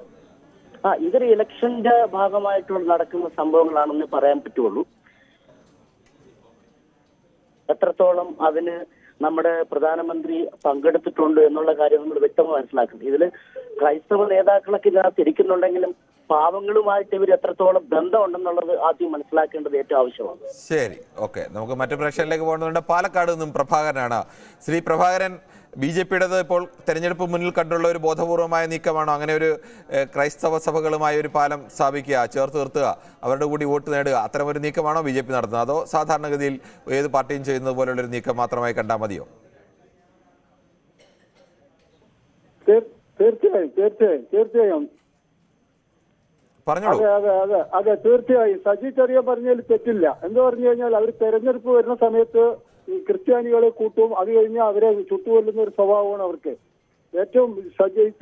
ഇതൊരു ഇലക്ഷന്റെ ഭാഗമായിട്ടുള്ള നടക്കുന്ന സംഭവങ്ങളാണെന്ന് പറയാൻ പറ്റുള്ളൂ. എത്രത്തോളം അതിന് നമ്മുടെ പ്രധാനമന്ത്രി പങ്കെടുത്തിട്ടുണ്ട് എന്നുള്ള കാര്യം നമ്മൾ വ്യക്തമായി മനസ്സിലാക്കണം. ഇതിൽ ക്രൈസ്തവ നേതാക്കളൊക്കെ ഇതിനകത്ത് ഇരിക്കുന്നുണ്ടെങ്കിലും പാവങ്ങളുമായിട്ട് ഇവർ എത്രത്തോളം ബന്ധമുണ്ടെന്നുള്ളത് ആദ്യം മനസ്സിലാക്കേണ്ടത് ഏറ്റവും ആവശ്യമാണ്. ശരി, ഓക്കെ. നമുക്ക് മറ്റു പ്രശ്നങ്ങളിലേക്ക് പോകുന്നുണ്ട്. പാലക്കാട് നിന്നും പ്രഭാകരനാണ്. ശ്രീ പ്രഭാകരൻ, BJPയുടേത് ഇപ്പോൾ തെരഞ്ഞെടുപ്പ് മുന്നിൽ കണ്ടുള്ള ഒരു ബോധപൂർവമായ നീക്കമാണോ? അങ്ങനെ ഒരു ക്രൈസ്തവ സഭകളുമായി ഒരു പാലം സ്ഥാപിക്കുക, ചേർത്ത് നിർത്തുക, അവരുടെ കൂടി വോട്ട് നേടുക, അത്തരമൊരു നീക്കമാണോ BJP നടത്തുന്നത്? അതോ സാധാരണഗതിയിൽ ഏത് പാർട്ടിയും ചെയ്യുന്നത് പോലുള്ളൊരു നീക്കം മാത്രമായി കണ്ടാൽ മതിയോ? തീർച്ചയായും പറഞ്ഞോളൂ. അതെ, തീർച്ചയായും സജി ചെറിയ പറഞ്ഞതിൽ തെറ്റില്ല. എന്ന് പറഞ്ഞു കഴിഞ്ഞാൽ അവർ തെരഞ്ഞെടുപ്പ് വരുന്ന സമയത്ത് ഈ ക്രിസ്ത്യാനികളെ കൂട്ടും, അത് കഴിഞ്ഞാൽ അവരെ ചുട്ടുകൊല്ലുന്ന ഒരു സ്വഭാവമാണ് അവർക്ക്. ഏറ്റവും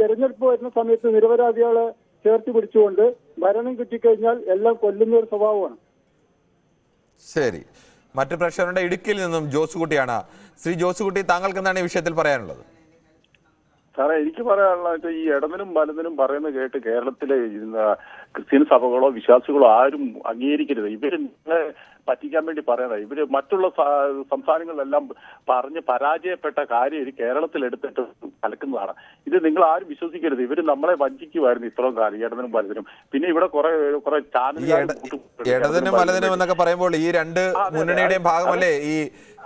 തെരഞ്ഞെടുപ്പ് വരുന്ന സമയത്ത് നിരപരാധികളെ ചേർത്ത് പിടിച്ചുകൊണ്ട് ഭരണം കിട്ടിക്കഴിഞ്ഞാൽ എല്ലാം കൊല്ലുന്ന ഒരു സ്വഭാവമാണ്. ശരി, മറ്റു പ്രശ്നമുണ്ട്. ഇടുക്കിയിൽ നിന്നും ജോസുകുട്ടിയാണ്. ശ്രീ ജോസുകുട്ടി, താങ്കൾക്ക് എന്താണ് ഈ വിഷയത്തിൽ പറയാനുള്ളത്? സാറേ, എനിക്ക് പറയാനുള്ളത് ഈ ഇടതിനും വലതിനും പറയുന്നത് കേട്ട് കേരളത്തിലെ ക്രിസ്ത്യൻ സഭകളോ വിശ്വാസികളോ ആരും അംഗീകരിക്കരുത്. ഇവര് നിങ്ങളെ പറ്റിക്കാൻ വേണ്ടി പറയുന്നത്. ഇവര് മറ്റുള്ള സംസ്ഥാനങ്ങളിലെല്ലാം പറഞ്ഞ് പരാജയപ്പെട്ട കാര്യം ഇത് കേരളത്തിൽ എടുത്തിട്ട് കലക്കുന്നതാണ്. ഇത് നിങ്ങൾ ആരും വിശ്വസിക്കരുത്. ഇവര് നമ്മളെ വഞ്ചിക്കുമായിരുന്നു ഇത്രയും കാലം, ഇടതിനും വലതിനും. പിന്നെ ഇവിടെ കുറെ ചാനലുകൾ ഇടതിനും വലതിനും എന്നൊക്കെ പറയുമ്പോൾ ഈ രണ്ട് മുന്നണിയുടെയും ഭാഗമല്ലേ ഈ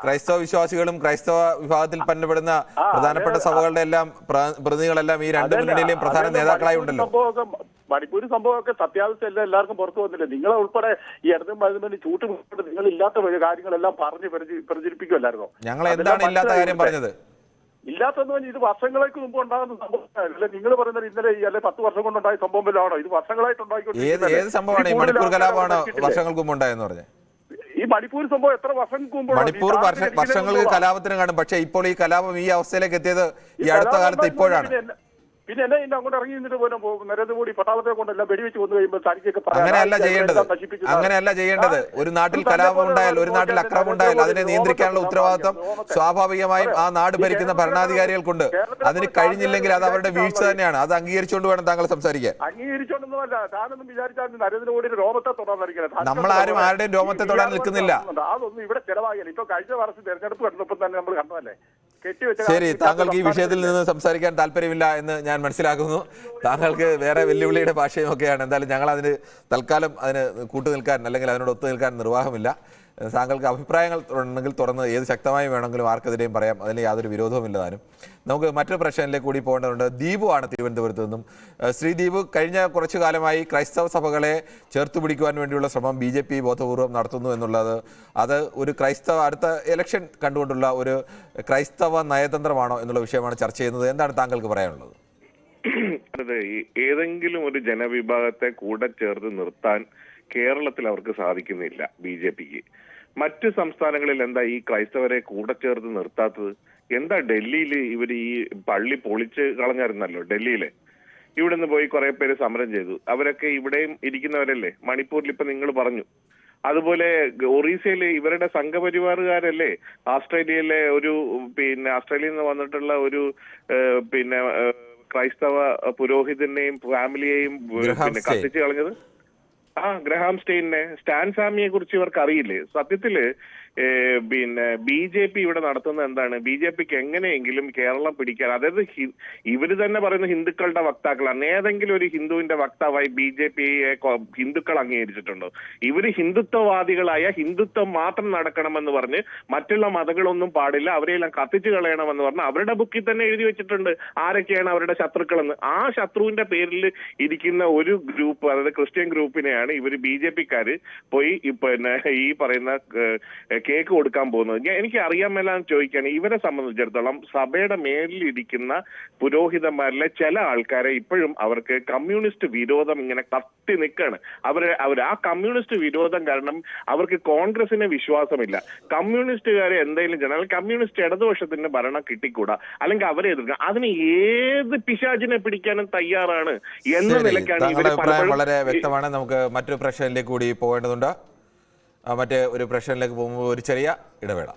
ക്രൈസ്തവ വിശ്വാസികളും ക്രൈസ്തവ വിഭാഗത്തിൽ പന്നപ്പെടുന്ന പ്രധാനപ്പെട്ട സഭകളുടെ എല്ലാം പ്രതിനിധികളെല്ലാം ഈ രണ്ട് മുന്നണിയിലെയും പ്രധാന നേതാക്കളായി ഉണ്ടല്ലോ. മണിപ്പൂർ സംഭവമൊക്കെ സത്യാവസ്ഥ എല്ലാം എല്ലാവർക്കും പുറത്തു വന്നില്ല. നിങ്ങളെ ഉൾപ്പെടെ ഈ ഇടതും വലതും ചൂട്ടുമുട്ട് നിങ്ങൾ ഇല്ലാത്ത കാര്യങ്ങളെല്ലാം പറഞ്ഞ് പ്രചരിപ്പിക്കുമല്ലായിരുന്നോ? ഞങ്ങൾ എന്താണ് ഇല്ലാത്ത കാര്യം പറഞ്ഞത്? ഇല്ലാത്തതെന്ന് പറഞ്ഞാൽ ഇത് വർഷങ്ങൾക്ക് മുമ്പ് ഉണ്ടാകുന്ന സംഭവമല്ല. നിങ്ങൾ പറയുന്നത് ഇന്നലെ അല്ലെ 10 വർഷം കൊണ്ടുണ്ടായ സംഭവം വല്ലതാണോ? ഇത് വർഷങ്ങളായിട്ട് ഉണ്ടായിക്കൊണ്ടിരിക്കുന്നത്. ഏത് സംഭവമാണ്? ഈ മണിപ്പൂർ കലാപമാണോ വർഷങ്ങൾക്ക് മുമ്പ് ഉണ്ടായെന്ന് പറഞ്ഞത്? ഈ മണിപ്പൂർ സംഭവം എത്ര വർഷങ്ങൾക്ക് മുമ്പ്? മണിപ്പൂർ വർഷങ്ങൾക്ക് കലാപത്തിന് കാണും. പക്ഷെ ഇപ്പോൾ ഈ കലാപം ഈ അവസ്ഥയിലേക്ക് എത്തിയത് ഈ അടുത്ത കാലത്ത് ഇപ്പോഴാണ്. പിന്നെ എന്നെ ഇന്ന് അങ്ങോട്ട് ഇറങ്ങി നിന്നിട്ട് പോലും നരേന്ദ്രമോദി പട്ടാളത്തെ കൊണ്ടല്ല വെടിവെച്ച് കൊന്നു കഴിയുമ്പോൾ തനിക്കൊക്കെ അങ്ങനെയല്ല ചെയ്യേണ്ടത്. ഒരു നാട്ടിൽ കലാപം ഉണ്ടായാൽ, ഒരു നാട്ടിൽ അക്രമം ഉണ്ടായാൽ അതിനെ നിയന്ത്രിക്കാനുള്ള ഉത്തരവാദിത്വം സ്വാഭാവികമായും ആ നാട് ഭരിക്കുന്ന ഭരണാധികാരികൾക്കുണ്ട്. അതിന് കഴിഞ്ഞില്ലെങ്കിൽ അത് അവരുടെ വീഴ്ച തന്നെയാണ്. അത് അംഗീകരിച്ചുകൊണ്ട് വേണം താങ്കൾ സംസാരിക്കാൻ. അംഗീകരിച്ചോണ്ടൊന്നുമല്ല, താനൊന്നും വിചാരിച്ചാൽ നരേന്ദ്രമോദിയുടെ രോമത്തെ തൊടാൻ നിൽക്കുന്നത്. നമ്മളാരും ആരുടെയും രോമത്തെ തൊടാൻ നിൽക്കുന്നില്ല. അതൊന്നും ഇവിടെ ചെലവാകില്ല. ഇപ്പൊ കഴിഞ്ഞ വർഷം തെരഞ്ഞെടുപ്പ് കണ്ടപ്പോൾ തന്നെ നമ്മൾ കണ്ടതല്ലേ. ശരി, താങ്കൾക്ക് ഈ വിഷയത്തിൽ നിന്ന് സംസാരിക്കാൻ താല്പര്യമില്ല എന്ന് ഞാൻ മനസ്സിലാക്കുന്നു. താങ്കൾക്ക് വേറെ വെല്ലുവിളിയുടെ ഭാഷയും ഒക്കെയാണ്. എന്തായാലും ഞങ്ങൾ അതിന് തൽക്കാലം അതിന് കൂട്ടുനിൽക്കാൻ അല്ലെങ്കിൽ അതിനോട് ഒത്തു നിൽക്കാൻ നിർവാഹമില്ല. താങ്കൾക്ക് അഭിപ്രായങ്ങൾ ഉണ്ടെങ്കിൽ തുറന്ന് ഏത് ശക്തമായി വേണമെങ്കിലും ആർക്കെതിരെയും പറയാം. അതിന് യാതൊരു വിരോധവുമില്ല. താനും നമുക്ക് മറ്റൊരു പ്രശ്നത്തിലേക്ക് കൂടി പോകേണ്ടതുണ്ട്. ദീപു ആണ് തിരുവനന്തപുരത്ത് നിന്നും. ശ്രീ ദീപു, കഴിഞ്ഞ കുറച്ചു കാലമായി ക്രൈസ്തവ സഭകളെ ചേർത്ത് പിടിക്കുവാൻ വേണ്ടിയുള്ള ശ്രമം BJP ബോധപൂർവം നടത്തുന്നു എന്നുള്ളത്, അത് ഒരു അടുത്ത ഇലക്ഷൻ കണ്ടുകൊണ്ടുള്ള ഒരു ക്രൈസ്തവ നയതന്ത്രമാണോ എന്നുള്ള വിഷയമാണ് ചർച്ച ചെയ്യുന്നത്. എന്താണ് താങ്കൾക്ക് പറയാനുള്ളത്? അതെ, ഏതെങ്കിലും ഒരു ജനവിഭാഗത്തെ കൂടെ ചേർത്ത് നിർത്താൻ കേരളത്തിൽ അവർക്ക് സാധിക്കുന്നില്ല BJPക്ക്. മറ്റു സംസ്ഥാനങ്ങളിൽ എന്താ ഈ ക്രൈസ്തവരെ കൂടെ ചേർത്ത് നിർത്താത്തത്? എന്താ ഡൽഹിയിൽ ഇവർ ഈ പള്ളി പൊളിച്ച് കളഞ്ഞായിരുന്നല്ലോ ഡൽഹിയിലെ. ഇവിടെ നിന്ന് പോയി കുറെ പേര് സമരം ചെയ്തു. അവരൊക്കെ ഇവിടെയും ഇരിക്കുന്നവരല്ലേ. മണിപ്പൂരിൽ ഇപ്പൊ നിങ്ങൾ പറഞ്ഞു. അതുപോലെ ഒറീസയിലെ ഇവരുടെ സംഘപരിവാറുകാരല്ലേ ആസ്ട്രേലിയയിലെ ആസ്ട്രേലിയയിൽ നിന്ന് വന്നിട്ടുള്ള ഒരു ക്രൈസ്തവ പുരോഹിതനെയും ഫാമിലിയെയും കത്തിച്ച് കളഞ്ഞത്? ഗ്രഹാം സ്റ്റെയിനെ, സ്റ്റാൻ സാമിയെ കുറിച്ച് ഇവർക്ക് അറിയില്ലേ? സത്യത്തില് പിന്നെ BJP ഇവിടെ നടത്തുന്നത് എന്താണ്? BJPക്ക് എങ്ങനെയെങ്കിലും കേരളം പിടിക്കാൻ, അതായത് ഇവര് തന്നെ പറയുന്ന ഹിന്ദുക്കളുടെ വക്താക്കളാണ്. ഏതെങ്കിലും ഒരു ഹിന്ദുവിന്റെ വക്താവായി BJPയെ ഹിന്ദുക്കൾ അംഗീകരിച്ചിട്ടുണ്ടോ? ഇവര് ഹിന്ദുത്വവാദികളായ ഹിന്ദുത്വം മാത്രം നടക്കണമെന്ന് പറഞ്ഞ് മറ്റുള്ള മതങ്ങളൊന്നും പാടില്ല, അവരെയെല്ലാം കത്തിച്ചു കളയണമെന്ന് പറഞ്ഞ് അവരുടെ ബുക്കിൽ തന്നെ എഴുതി വെച്ചിട്ടുണ്ട് ആരൊക്കെയാണ് അവരുടെ ശത്രുക്കളെന്ന്. ആ ശത്രുവിന്റെ പേരിൽ ഇരിക്കുന്ന ഒരു ഗ്രൂപ്പ്, അതായത് ക്രിസ്ത്യൻ ഗ്രൂപ്പിനെയാണ് ഇവര് BJPക്കാര് പോയി പിന്നെ ഈ പറയുന്ന കേക്ക് കൊടുക്കാൻ പോകുന്നത്. എനിക്ക് അറിയാൻ മേലാന്ന് ചോദിക്കുകയാണ്, ഇവരെ സംബന്ധിച്ചിടത്തോളം സഭയുടെ മേലിലിരിക്കുന്ന പുരോഹിതന്മാരിലെ ചില ആൾക്കാരെ ഇപ്പോഴും അവർക്ക് കമ്മ്യൂണിസ്റ്റ് വിരോധം ഇങ്ങനെ കത്തി നിൽക്കുകയാണ്. അവർ ആ കമ്മ്യൂണിസ്റ്റ് വിരോധം കാരണം അവർക്ക് കോൺഗ്രസിനെ വിശ്വാസമില്ല. കമ്മ്യൂണിസ്റ്റുകാരെ എന്തെങ്കിലും ജനറൽ കമ്മ്യൂണിസ്റ്റ് ഇടതുപക്ഷത്തിന്റെ ഭരണം കിട്ടിക്കൂടാ, അല്ലെങ്കിൽ അവരെ എതിർക്കാം. അതിന് ഏത് പിശാചിനെ പിടിക്കാനും തയ്യാറാണ് എന്ന നിലയ്ക്കാണ് ഇവർ വളരെ വ്യക്തമാണ്. നമുക്ക് മറ്റൊരു പ്രശ്നത്തിലേക്ക് കൂടി പോകേണ്ടതുണ്ട്. മറ്റേ ഒരു പ്രശ്നത്തിലേക്ക് പോകുമ്പോൾ ഒരു ചെറിയ ഇടവേള.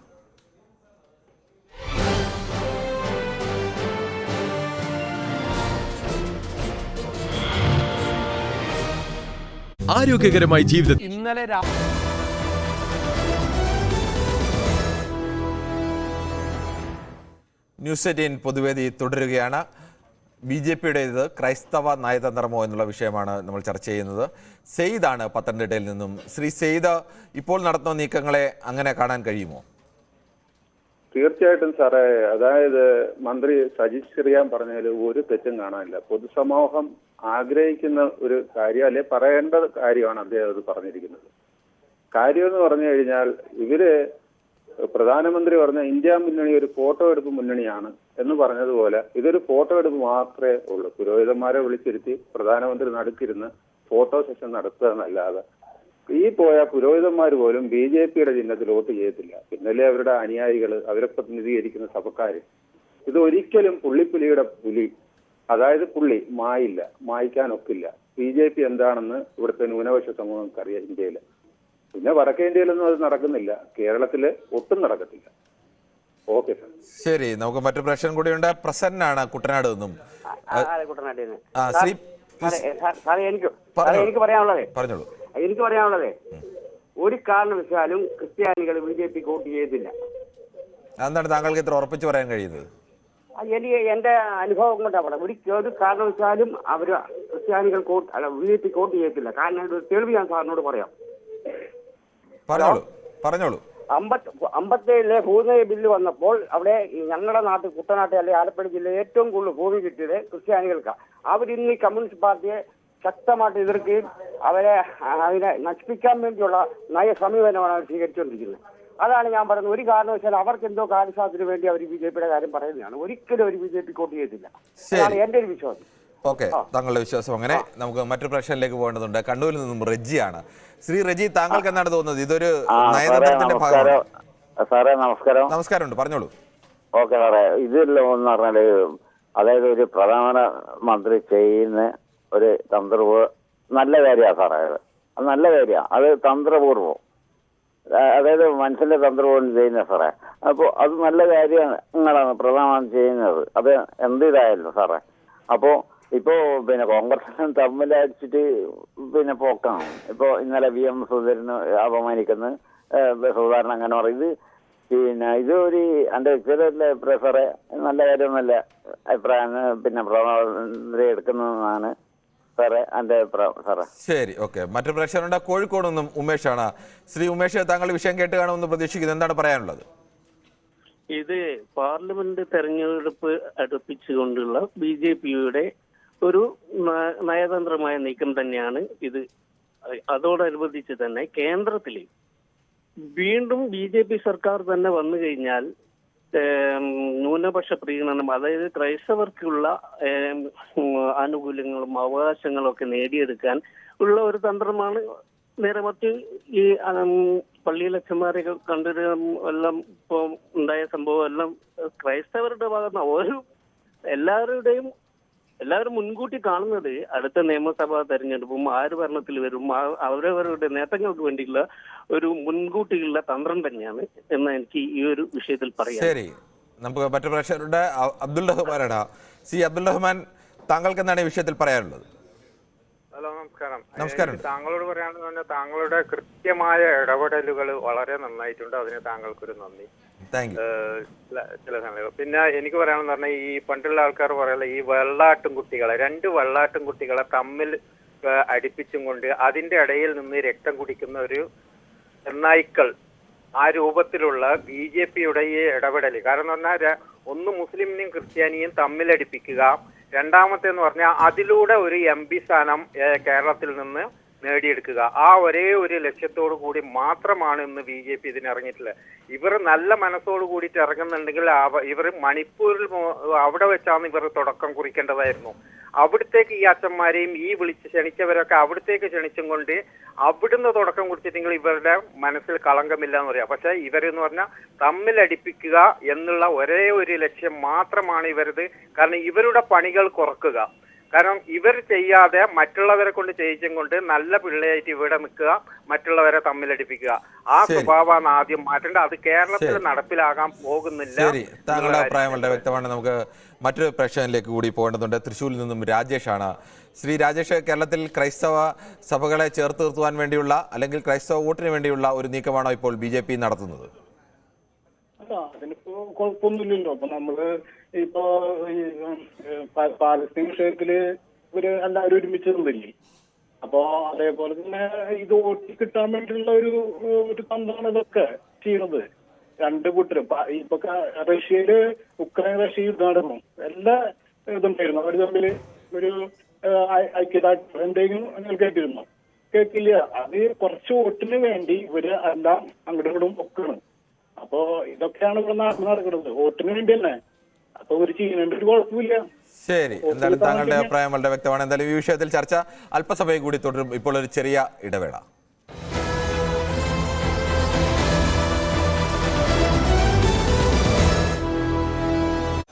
ആരോഗ്യകരമായ ജീവിതം. ഇന്നലെ ന്യൂസ് 18 പൊതുവേദി തുടരുകയാണ്. BJPയുടേത് ക്രൈസ്തവ നയതന്ത്രമോ എന്നുള്ള വിഷയമാണ് നമ്മൾ ചർച്ച ചെയ്യുന്നത്. സെയ്ദാണ് പത്തനംതിട്ടയിൽ നിന്നും. ശ്രീ സെയ്ദ്, ഇപ്പോൾ നടത്തുന്ന നീക്കങ്ങളെ അങ്ങനെ കാണാൻ കഴിയുമോ? തീർച്ചയായിട്ടും സാറേ, അതായത് മന്ത്രി സജി ചെറിയാൻ പറഞ്ഞതിൽ ഒരു തെറ്റും കാണാനില്ല. പൊതുസമൂഹം ആഗ്രഹിക്കുന്ന ഒരു കാര്യം, അല്ലെ പറയേണ്ട കാര്യമാണ് അദ്ദേഹം അത് പറഞ്ഞിരിക്കുന്നത്. കാര്യം എന്ന് പറഞ്ഞു കഴിഞ്ഞാൽ, ഇവര് പ്രധാനമന്ത്രി പറഞ്ഞ ഇന്ത്യ മുന്നണി ഒരു ഫോട്ടോ എടുപ്പ് മുന്നണിയാണ് എന്ന് പറഞ്ഞതുപോലെ ഇതൊരു ഫോട്ടോ എടുപ്പ് മാത്രമേ ഉള്ളൂ. പുരോഹിതന്മാരെ വിളിച്ചിരുത്തി പ്രധാനമന്ത്രി നടുക്കിരുന്ന് ഫോട്ടോ സെഷൻ നടത്തുക എന്നല്ലാതെ ഈ പോയ പുരോഹിതന്മാർ പോലും BJPയുടെ ചിഹ്നത്തിൽ വോട്ട് ചെയ്യത്തില്ല. പിന്നല്ലേ അവരുടെ അനുയായികൾ, അവരെ പ്രതിനിധീകരിക്കുന്ന സഭക്കാര്. ഇത് ഒരിക്കലും പുള്ളിപ്പുലിയുടെ പുലി, അതായത് പുള്ളി മായില്ല, മായ്ക്കാനൊക്കില്ല. BJP എന്താണെന്ന് ഇവിടുത്തെ ന്യൂനപക്ഷ സമൂഹങ്ങൾക്കറിയാം ഇന്ത്യയില്. പിന്നെ വടക്കേ ഇന്ത്യയിലൊന്നും അത് നടക്കുന്നില്ല, കേരളത്തില് ഒട്ടും നടക്കത്തില്ല. ഓക്കെ സാർ, ശരി. നമുക്ക് മറ്റൊരു പ്രശ്നം കൂടിയുണ്ട്. പ്രസന്നാണ് കുട്ടനാട് നിന്നും. എനിക്ക് പറയാനുള്ളത് ഒരു കാരണവശാലും ക്രിസ്ത്യാനികൾ BJPക്ക് വോട്ട് ചെയ്തില്ല. എന്താണ് താങ്കൾക്ക് ഇത്ര ഉറപ്പിച്ച് പറയാൻ കഴിയുന്നത്? എനിക്ക് എന്റെ അനുഭവം കൊണ്ടാണ്. ഒരു കാരണവശാലും അവര് ക്രിസ്ത്യാനികൾക്ക് BJPക്ക് വോട്ട് ചെയ്യത്തില്ല. കാരണം ഒരു തെളിവ് ഞാൻ സാറിനോട് പറയാം. പറഞ്ഞോളൂ. 57 ഭൂമി ബില്ല് വന്നപ്പോൾ അവിടെ ഞങ്ങളുടെ നാട്ടിൽ കുട്ടനാട്ടിൽ അല്ലെങ്കിൽ ആലപ്പുഴ ജില്ലയിൽ ഏറ്റവും കൂടുതൽ ഭൂമി കിട്ടിയത് ക്രിസ്ത്യാനികൾക്കാണ്. അവരിന്ന് ഈ കമ്മ്യൂണിസ്റ്റ് പാർട്ടിയെ ശക്തമായിട്ട് എതിർക്കുകയും അതിനെ നശിപ്പിക്കാൻ വേണ്ടിയുള്ള നയ സമീപനമാണ് അവർ സ്വീകരിച്ചുകൊണ്ടിരിക്കുന്നത്. അതാണ് ഞാൻ പറയുന്നത്. ഒരു കാരണവശാലും അവർക്ക് എന്തോ കാര്യസാധ്യത്തിന് വേണ്ടി അവർ BJPയുടെ കാര്യം പറയുന്നതാണ്. ഒരിക്കലും അവർ BJPക്ക് വോട്ട് ചെയ്തില്ല. അതാണ് എന്റെ ഒരു വിശ്വാസം. ഓക്കെ, താങ്കളുടെ വിശ്വാസം അങ്ങനെ. നമുക്ക് മറ്റൊരു പ്രശ്നത്തിലേക്ക് പോകേണ്ടതുണ്ട്. കണ്ണൂരിൽ നിന്നും റെജിയാണ്. ശ്രീ റെജി, താങ്കൾക്ക് എന്താണ് തോന്നുന്നത്? ഇതൊരു നയതന്ത്രത്തിന്റെ ഭാഗമാണ്. സാറേ നമസ്കാരം. നമസ്കാരമുണ്ട്, പറഞ്ഞോളൂ. ഓക്കെ സാറേ, ഇതിലെന്ന് പറഞ്ഞാല് അതായത് ഒരു പ്രധാനമന്ത്രി ചെയ്യുന്ന ഒരു തന്ത്രപൂർവ്വ നല്ല കാര്യമാണ് സാറേ. അത് നല്ല കാര്യമാണ്. അത് തന്ത്രപൂർവ്വം, അതായത് മനുഷ്യന്റെ തന്ത്രപൂർവ്വം ചെയ്യുന്ന സാറേ. അപ്പോൾ അത് നല്ല കാര്യങ്ങളാണ് പ്രധാനമന്ത്രി ചെയ്യുന്നത്. അത് എന്ത് ഇതായാലും സാറേ. അപ്പോൾ ഇപ്പോ പിന്നെ കോൺഗ്രസ് തമ്മിലടിച്ചിട്ട് പിന്നെ പോക്കാണ്. ഇപ്പോ ഇന്നലെ VM സുധീരന് അപമാനിക്കുന്ന സുധാരണ അങ്ങനെ പറയും. ഇത് പിന്നെ ഇത് ഒരു എന്റെ വ്യക്തിഗത അഭിപ്രായം സാറേ, നല്ല കാര്യമൊന്നുമല്ല അഭിപ്രായം. പിന്നെ പ്രധാനമന്ത്രി എടുക്കുന്നതാണ് സാറേ എന്റെ അഭിപ്രായം സാറേ. ശരി, ഓക്കെ. മറ്റൊരു പ്രശ്നമുണ്ട്. കോഴിക്കോട് നിന്നും ഉമേഷാണ്. ശ്രീ ഉമേഷ്, താങ്കൾ വിഷയം കേട്ട് കാണുമെന്ന് പ്രതീക്ഷിക്കുന്നത്, എന്താണ് പറയാനുള്ളത്? ഇത് പാർലമെന്റ് തെരഞ്ഞെടുപ്പ് അടുപ്പിച്ചുകൊണ്ടുള്ള BJPയുടെ ഒരു നയതന്ത്രമായ നീക്കം തന്നെയാണ് ഇത്. അതോടനുബന്ധിച്ച് തന്നെ കേന്ദ്രത്തിൽ വീണ്ടും BJP സർക്കാർ തന്നെ വന്നു കഴിഞ്ഞാൽ ന്യൂനപക്ഷ പ്രീണനം, അതായത് ക്രൈസ്തവർക്കുള്ള ആനുകൂല്യങ്ങളും അവകാശങ്ങളും ഒക്കെ നേടിയെടുക്കാൻ ഉള്ള ഒരു തന്ത്രമാണ്. നേരെ മറ്റ് ഈ പള്ളിയിലച്ഛന്മാരെ കണ്ടൊരു എല്ലാം ഇപ്പൊ ഉണ്ടായ സംഭവം എല്ലാം ക്രൈസ്തവരുടെ ഭാഗത്ത് എല്ലാവരും മുൻകൂട്ടി കാണുന്നത് അടുത്ത നിയമസഭാ തെരഞ്ഞെടുപ്പും ആര് ഭരണത്തിൽ വരും അവരവരുടെ നേട്ടങ്ങൾക്ക് വേണ്ടിയുള്ള ഒരു മുൻകൂട്ടിയുള്ള തന്ത്രം തന്നെയാണ് എന്ന് എനിക്ക് ഈ ഒരു വിഷയത്തിൽ പറയാം. ശരി, നമുക്ക് മറ്റു പ്രേക്ഷകരുടെ അബ്ദുൾ റഹ്മാനാണ്. അബ്ദുൾ റഹ്മാൻ, താങ്കൾക്ക് എന്താണ് ഈ വിഷയത്തിൽ പറയാനുള്ളത്? ഹലോ, നമസ്കാരം. നമസ്കാരം. എനിക്ക് താങ്കളോട് പറയാണെന്ന് പറഞ്ഞാൽ താങ്കളുടെ കൃത്യമായ ഇടപെടലുകൾ വളരെ നന്നായിട്ടുണ്ട്. അതിന് താങ്കൾക്കൊരു നന്ദി. ചില സമയം പിന്നെ എനിക്ക് പറയാണെന്ന് പറഞ്ഞാൽ ഈ പണ്ടുള്ള ആൾക്കാർ പറയല ഈ വെള്ളാട്ടുംകുട്ടികളെ, 2 വെള്ളാട്ടുംകുട്ടികളെ തമ്മിൽ അടുപ്പിച്ചും കൊണ്ട് അതിന്റെ ഇടയിൽ നിന്ന് രക്തം കുടിക്കുന്ന ഒരു ചെന്നായ്ക്കൾ, ആ രൂപത്തിലുള്ള BJPയുടെ ഈ ഇടപെടൽ. കാരണം എന്ന് പറഞ്ഞാൽ ഒന്ന് മുസ്ലിമിനെയും ക്രിസ്ത്യാനിയും തമ്മിലടിപ്പിക്കുക, രണ്ടാമത്തേന്ന് പറഞ്ഞാൽ അതിലൂടെ ഒരു MP സ്ഥാനം കേരളത്തിൽ നിന്ന് നേടിയെടുക്കുക. ആ ഒരേ ഒരു ലക്ഷ്യത്തോടു കൂടി മാത്രമാണ് ഇന്ന് BJP ഇതിന് ഇറങ്ങിയിട്ടുള്ളത്. ഇവർ നല്ല മനസ്സോട് കൂടിയിട്ട് ഇറങ്ങുന്നുണ്ടെങ്കിൽ ഇവർ മണിപ്പൂരിൽ അവിടെ വെച്ചാണ് ഇവർ തുടക്കം കുറിക്കേണ്ടതായിരുന്നു. അവിടത്തേക്ക് ഈ അച്ഛന്മാരെയും ഈ വിളിച്ച് ക്ഷണിച്ചവരൊക്കെ അവിടത്തേക്ക് ക്ഷണിച്ചും കൊണ്ട് അവിടുന്ന് തുടക്കം കുറിച്ചിട്ടെങ്കിൽ ഇവരുടെ മനസ്സിൽ കളങ്കമില്ല എന്ന് പറയാം. പക്ഷെ ഇവരെന്ന് പറഞ്ഞാൽ തമ്മിലടിപ്പിക്കുക എന്നുള്ള ഒരേ ഒരു ലക്ഷ്യം മാത്രമാണ് ഇവരത്. കാരണം ഇവരുടെ പണികൾ കുറക്കുക. കാരണം ഇവർ ചെയ്യാതെ മറ്റുള്ളവരെ കൊണ്ട് ചെയ്യിച്ചും കൊണ്ട് നല്ല പിള്ളയായിട്ട് ഇവിടെ നിൽക്കുക, മറ്റുള്ളവരെ തമ്മിലടിപ്പിക്കുക. ആ സ്വഭാവമാണ് ആദ്യം മാറ്റേണ്ടത്. അത് കേരളത്തിൽ നടപ്പിലാകാൻ പോകുന്നില്ല. ശരി, താങ്കളുടെ അഭിപ്രായം വളരെ വ്യക്തമാണ്. നമുക്ക് മറ്റൊരു പ്രശ്നത്തിലേക്ക് കൂടി പോകേണ്ടതുണ്ട്. തൃശ്ശൂരിൽ നിന്നും രാജേഷാണ്. ശ്രീ രാജേഷ്, കേരളത്തിൽ ക്രൈസ്തവ സഭകളെ ചേർത്ത് നിർത്തുവാൻ വേണ്ടിയുള്ള അല്ലെങ്കിൽ ക്രൈസ്തവ വോട്ടിന് വേണ്ടിയുള്ള ഒരു നീക്കമാണോ ഇപ്പോൾ BJP നടത്തുന്നത്? അതിനിപ്പോ കുഴപ്പമൊന്നുമില്ലല്ലോ. അപ്പൊ നമ്മള് ഇപ്പോ പാലസ്തീൻ വിഷയത്തില് ഇവര് എല്ലാവരും ഒരുമിച്ച് നിന്നില്ലേ? അപ്പോ അതേപോലെ തന്നെ ഇത് വോട്ട് കിട്ടാൻ വേണ്ടിയുള്ള ഒരു തന്ത്രമാണ് ഇതൊക്കെ ചെയ്യണത്. 2 കൂട്ടരും ഇപ്പൊ റഷ്യയില് റഷ്യ യുദ്ധം നടന്നു, എല്ലാ ഇതുണ്ടായിരുന്നു. അവർ തമ്മിൽ ഒരു ഐക്യദാർഢ്യം എന്തെങ്കിലും കേട്ടിരുന്നു? കേൾക്കില്ല. അത് കുറച്ച് വോട്ടിന് വേണ്ടി ഇവര് എല്ലാം അങ്ങോട്ടും ഇങ്ങോട്ടും ഒക്കണം. അപ്പോ ഇതൊക്കെയാണ് ഇവിടെ നടക്കുന്നത്, വോട്ടിന് വേണ്ടി തന്നെ. അപ്പൊ ഒരു ചെയ്യുന്നുണ്ട്, ഒരു കുഴപ്പമില്ല. ശരി, എന്തായാലും താങ്കളുടെ അഭിപ്രായം വളരെ വ്യക്തമാണ്. എന്തായാലും ഈ വിഷയത്തിൽ ചർച്ച അല്പസമയം കൂടി തുടരും. ഇപ്പോൾ ഒരു ചെറിയ ഇടവേള.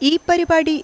ഈ പരിപാടി